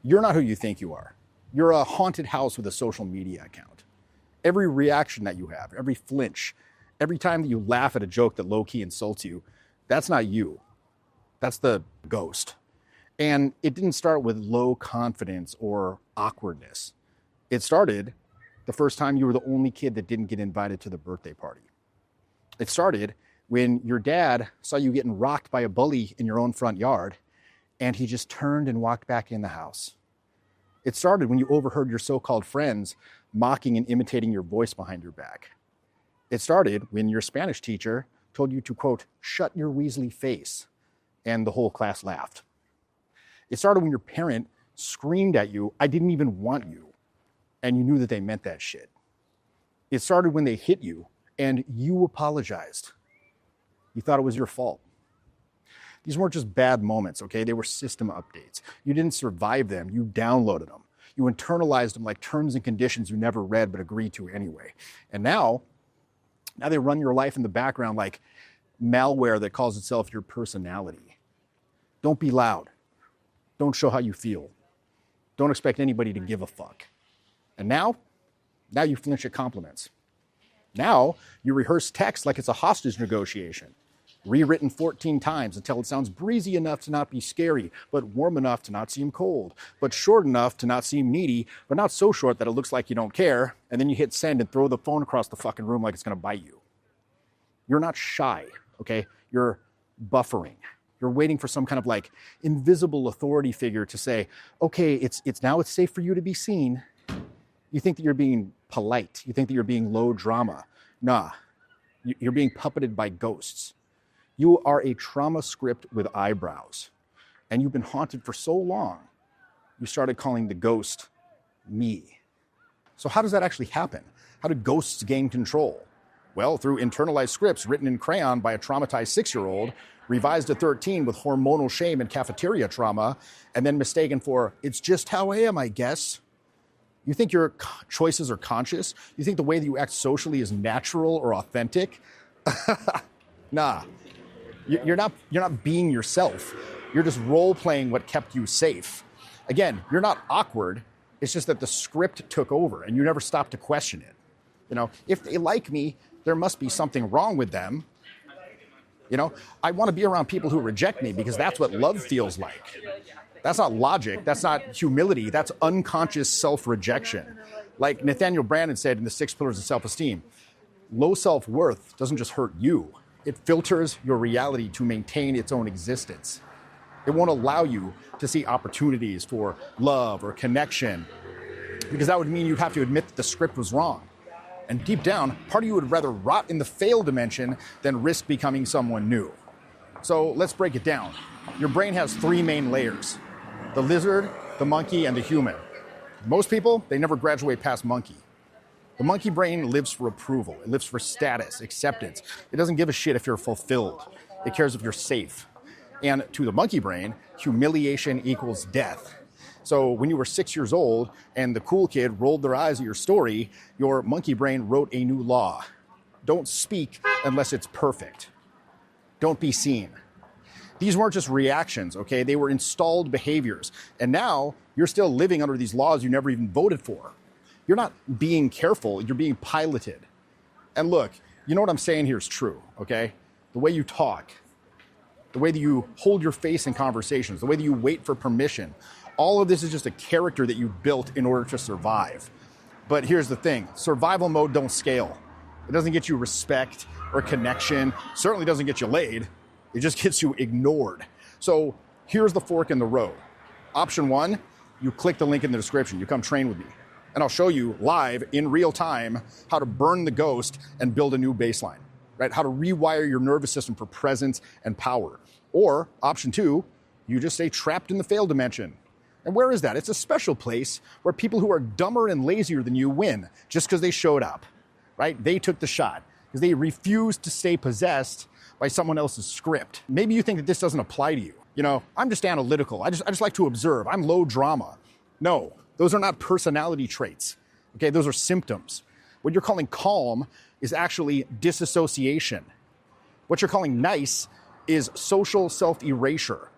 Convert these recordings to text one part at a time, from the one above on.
You're not who you think you are. You're a haunted house with a social media account. Every reaction that you have, every flinch, every time that you laugh at a joke that low-key insults you, that's not you. That's the ghost. And it didn't start with low confidence or awkwardness. It started the first time you were the only kid that didn't get invited to the birthday party. It started when your dad saw you getting rocked by a bully in your own front yard, and he just turned and walked back in the house. It started when you overheard your so-called friends mocking and imitating your voice behind your back. It started when your Spanish teacher told you to, quote, shut your Weasley face, and the whole class laughed. It started when your parent screamed at you, I didn't even want you, and you knew that they meant that shit. It started when they hit you, and you apologized. You thought it was your fault. These weren't just bad moments, okay? They were system updates. You didn't survive them, you downloaded them. You internalized them like terms and conditions you never read but agreed to anyway. And now they run your life in the background like malware that calls itself your personality. Don't be loud. Don't show how you feel. Don't expect anybody to give a fuck. And now you flinch at compliments. Now you rehearse text like it's a hostage negotiation. Rewritten 14 times until it sounds breezy enough to not be scary, but warm enough to not seem cold, but short enough to not seem needy, but not so short that it looks like you don't care, and then you hit send and throw the phone across the fucking room like it's gonna bite you. You're not shy, okay? You're buffering. You're waiting for some kind of like invisible authority figure to say, okay, it's safe for you to be seen. You think that you're being polite. You think that you're being low drama. Nah, you're being puppeted by ghosts. You are a trauma script with eyebrows, and you've been haunted for so long, you started calling the ghost me. So how does that actually happen? How do ghosts gain control? Well, through internalized scripts written in crayon by a traumatized 6-year-old, revised at 13 with hormonal shame and cafeteria trauma, and then mistaken for, it's just how I am, I guess. You think your choices are conscious? You think the way that you act socially is natural or authentic? Nah. You're not being yourself. You're just role-playing what kept you safe. Again, you're not awkward. It's just that the script took over and you never stopped to question it. You know, if they like me, there must be something wrong with them. You know, I want to be around people who reject me because that's what love feels like. That's not logic. That's not humility. That's unconscious self-rejection. Like Nathaniel Branden said in the 6 Pillars of Self-Esteem, low self-worth doesn't just hurt you. It filters your reality to maintain its own existence. It won't allow you to see opportunities for love or connection, because that would mean you'd have to admit that the script was wrong. And deep down, part of you would rather rot in the fail dimension than risk becoming someone new. So let's break it down. Your brain has 3 main layers: the lizard, the monkey, and the human. Most people, they never graduate past monkey. The monkey brain lives for approval. It lives for status, acceptance. It doesn't give a shit if you're fulfilled. It cares if you're safe. And to the monkey brain, humiliation equals death. So when you were 6 years old and the cool kid rolled their eyes at your story, your monkey brain wrote a new law. Don't speak unless it's perfect. Don't be seen. These weren't just reactions, okay? They were installed behaviors. And now you're still living under these laws you never even voted for. You're not being careful, you're being piloted. And look, you know what I'm saying here is true, okay? The way you talk, the way that you hold your face in conversations, the way that you wait for permission, all of this is just a character that you built in order to survive. But here's the thing, survival mode don't scale. It doesn't get you respect or connection, certainly doesn't get you laid, it just gets you ignored. So here's the fork in the road. Option 1, you click the link in the description, you come train with me. And I'll show you live in real time how to burn the ghost and build a new baseline, right? How to rewire your nervous system for presence and power. Or option 2, you just stay trapped in the fail dimension. And where is that? It's a special place where people who are dumber and lazier than you win just because they showed up, right? They took the shot because they refused to stay possessed by someone else's script. Maybe you think that this doesn't apply to you. You know, I'm just analytical. I just like to observe. I'm low drama. No. Those are not personality traits, okay? Those are symptoms. What you're calling calm is actually disassociation. What you're calling nice is social self-erasure.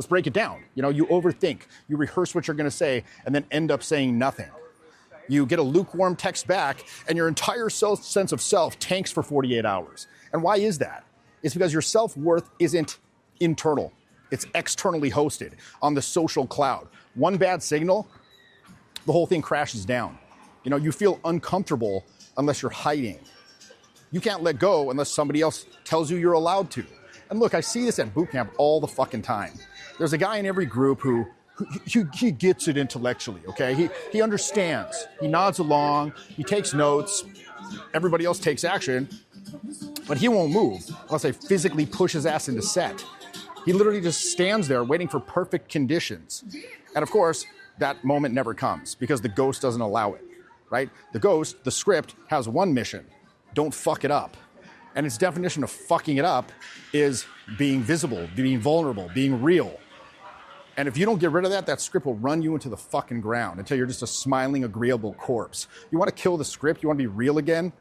Let's break it down. You overthink, you rehearse what you're going to say, and then end up saying nothing. You get a lukewarm text back, and your entire sense of self tanks for 48 hours. And why is that? It's because your self-worth isn't internal. It's externally hosted on the social cloud. One bad signal, the whole thing crashes down. You feel uncomfortable unless you're hiding. You can't let go unless somebody else tells you you're allowed to. And look, I see this at boot camp all the fucking time. There's a guy in every group who he gets it intellectually, okay? He understands. He nods along. He takes notes. Everybody else takes action. But he won't move unless I physically push his ass into set. He literally just stands there waiting for perfect conditions. And of course, that moment never comes because the ghost doesn't allow it, right? The script, has one mission. Don't fuck it up. And its definition of fucking it up is being visible, being vulnerable, being real. And if you don't get rid of that, that script will run you into the fucking ground until you're just a smiling, agreeable corpse. You want to kill the script? You want to be real again?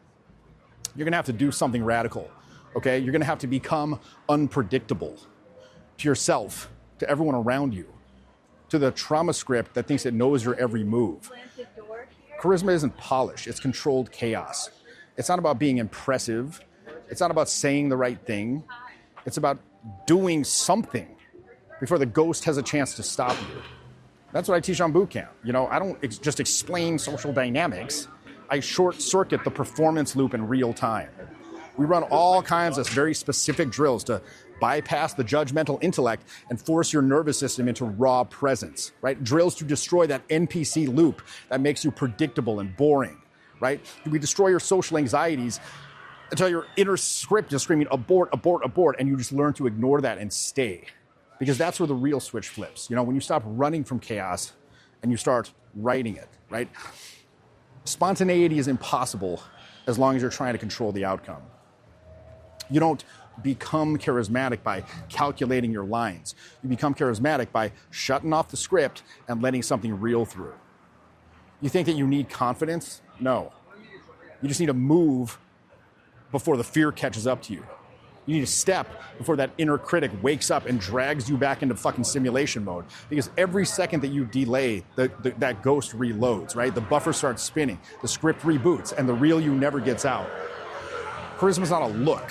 You're going to have to do something radical, okay? You're going to have to become unpredictable to yourself, to everyone around you, to the trauma script that thinks it knows your every move. Charisma isn't polish. It's controlled chaos. It's not about being impressive. It's not about saying the right thing. It's about doing something before the ghost has a chance to stop you. That's what I teach on boot camp. I don't just explain social dynamics. I short circuit the performance loop in real time. We run all kinds of very specific drills to bypass the judgmental intellect and force your nervous system into raw presence, right? Drills to destroy that NPC loop that makes you predictable and boring, right? We destroy your social anxieties until your inner script is screaming, abort, abort, abort, and you just learn to ignore that and stay. Because that's where the real switch flips. When you stop running from chaos and you start writing it, right? Spontaneity is impossible as long as you're trying to control the outcome. You don't become charismatic by calculating your lines. You become charismatic by shutting off the script and letting something real through. You think that you need confidence? No. You just need to move before the fear catches up to you. You need to step before that inner critic wakes up and drags you back into fucking simulation mode. Because every second that you delay, that ghost reloads, right? The buffer starts spinning, the script reboots, and the real you never gets out. Charisma's not a look.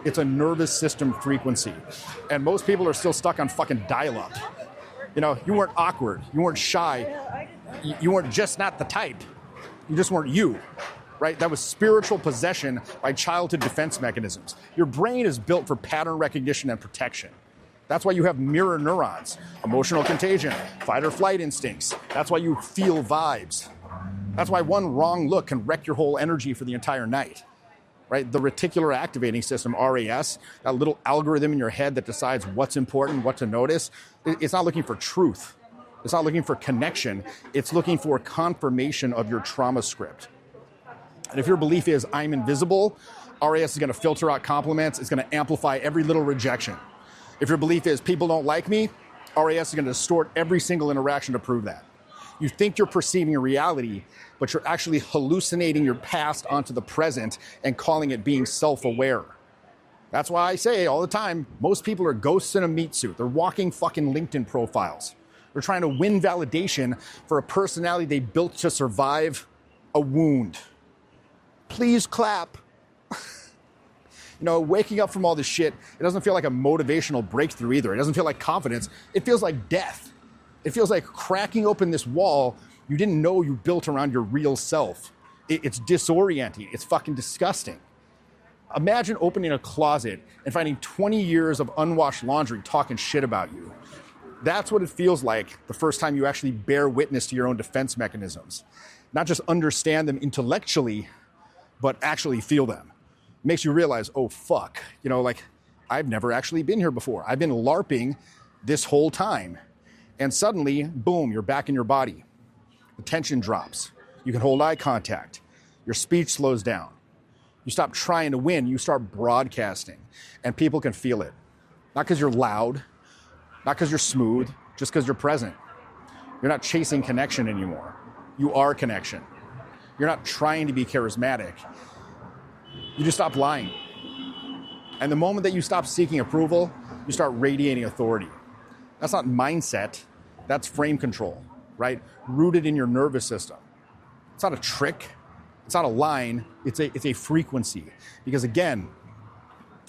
It's a nervous system frequency. And most people are still stuck on fucking dial-up. You weren't awkward. You weren't shy. You weren't just not the type. You just weren't you. Right? That was spiritual possession by childhood defense mechanisms. Your brain is built for pattern recognition and protection. That's why you have mirror neurons, emotional contagion, fight or flight instincts. That's why you feel vibes. That's why one wrong look can wreck your whole energy for the entire night. Right? The reticular activating system, RAS, that little algorithm in your head that decides what's important, what to notice, it's not looking for truth. It's not looking for connection. It's looking for confirmation of your trauma script. And if your belief is, I'm invisible, RAS is going to filter out compliments. It's going to amplify every little rejection. If your belief is, people don't like me, RAS is going to distort every single interaction to prove that. You think you're perceiving a reality, but you're actually hallucinating your past onto the present and calling it being self-aware. That's why I say all the time, most people are ghosts in a meat suit. They're walking fucking LinkedIn profiles. They're trying to win validation for a personality they built to survive a wound. Please clap. Waking up from all this shit, it doesn't feel like a motivational breakthrough either. It doesn't feel like confidence. It feels like death. It feels like cracking open this wall you didn't know you built around your real self. It's disorienting. It's fucking disgusting. Imagine opening a closet and finding 20 years of unwashed laundry talking shit about you. That's what it feels like the first time you actually bear witness to your own defense mechanisms. Not just understand them intellectually, but actually feel them. It makes you realize, oh, fuck. I've never actually been here before. I've been LARPing this whole time. And suddenly, boom, you're back in your body. The tension drops. You can hold eye contact. Your speech slows down. You stop trying to win. You start broadcasting. And people can feel it. Not because you're loud, not because you're smooth, just because you're present. You're not chasing connection anymore. You are connection. You're not trying to be charismatic. You just stop lying. And the moment that you stop seeking approval, you start radiating authority. That's not mindset. That's frame control, right? Rooted in your nervous system. It's not a trick. It's not a line. It's a frequency. Because again,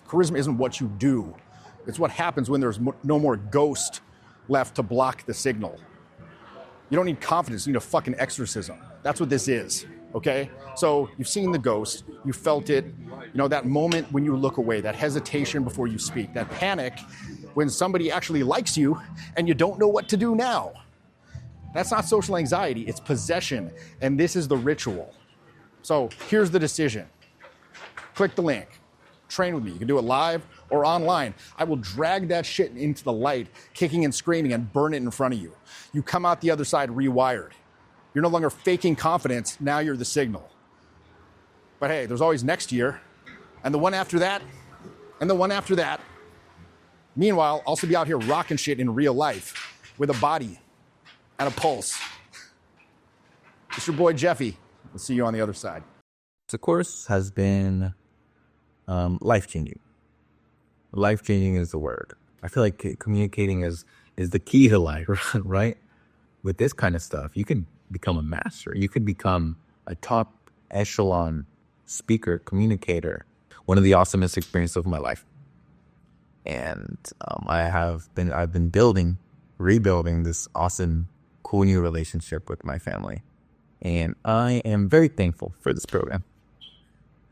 charisma isn't what you do. It's what happens when there's no more ghost left to block the signal. You don't need confidence. You need a fucking exorcism. That's what this is, okay? So you've seen the ghost. You felt it. You know, that moment when you look away, that hesitation before you speak, that panic when somebody actually likes you and you don't know what to do now. That's not social anxiety. It's possession. And this is the ritual. So here's the decision. Click the link. Train with me. You can do it live or online. I will drag that shit into the light, kicking and screaming, and burn it in front of you. You come out the other side rewired. You're no longer faking confidence. Now you're the signal. But hey, there's always next year, and the one after that, and the one after that. Meanwhile, I'll also be out here rocking shit in real life with a body and a pulse. It's your boy Jeffy. We'll see you on the other side. The course has been life-changing. Life-changing is the word. I feel like communicating is the key to life, right? With this kind of stuff, you can become a master. You can become a top echelon speaker, communicator. One of the awesomest experiences of my life. And I've been rebuilding this awesome, cool new relationship with my family. And I am very thankful for this program.